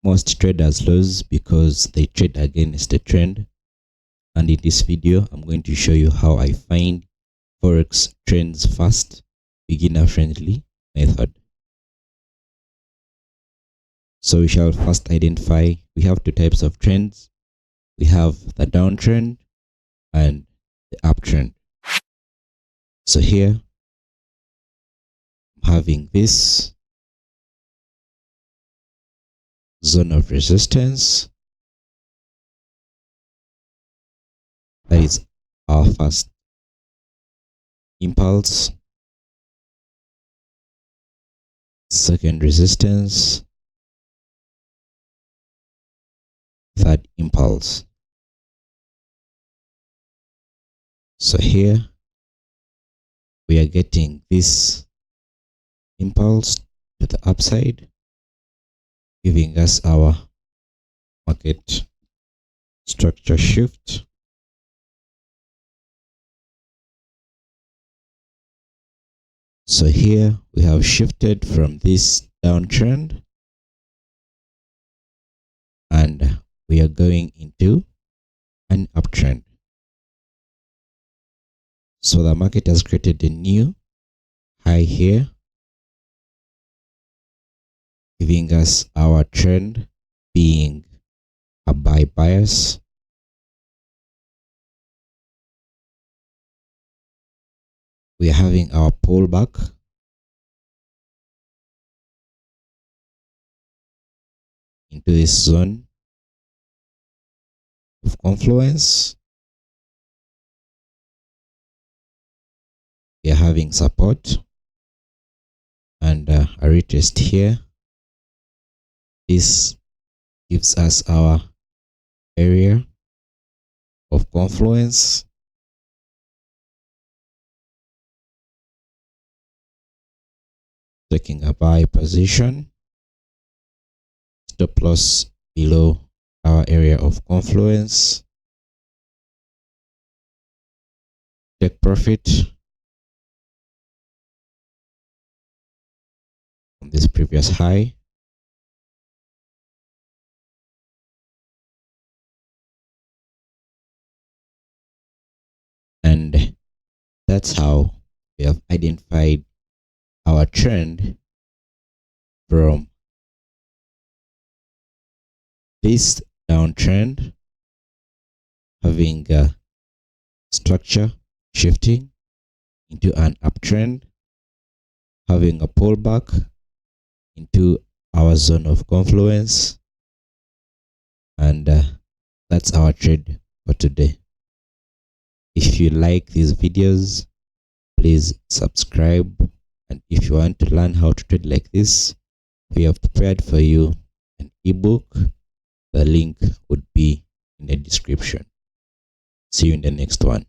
Most traders lose because they trade against the trend. And in this video, I'm going to show you how I find Forex trends fast, beginner-friendly method. So we shall first identify, we have two types of trends. We have the downtrend and the uptrend. So here, I'm having this zone of resistance. That is our first impulse. Second resistance. Third impulse. So here we are getting this impulse to the upside, giving us our market structure shift. So here we have shifted from this downtrend and we are going into an uptrend. So the market has created a new high here, giving us our trend being a buy bias. We are having our pullback into this zone of confluence. We are having support and a retest here. This gives us our area of confluence. Taking a buy position, stop loss below our area of confluence, take profit from this previous high, and that's how we have identified our trend from this downtrend, having a structure shifting into an uptrend, having a pullback into our zone of confluence, and that's our trade for today. If you like these videos, please subscribe. And if you want to learn how to trade like this, we have prepared for you an ebook. The link would be in the description. See you in the next one.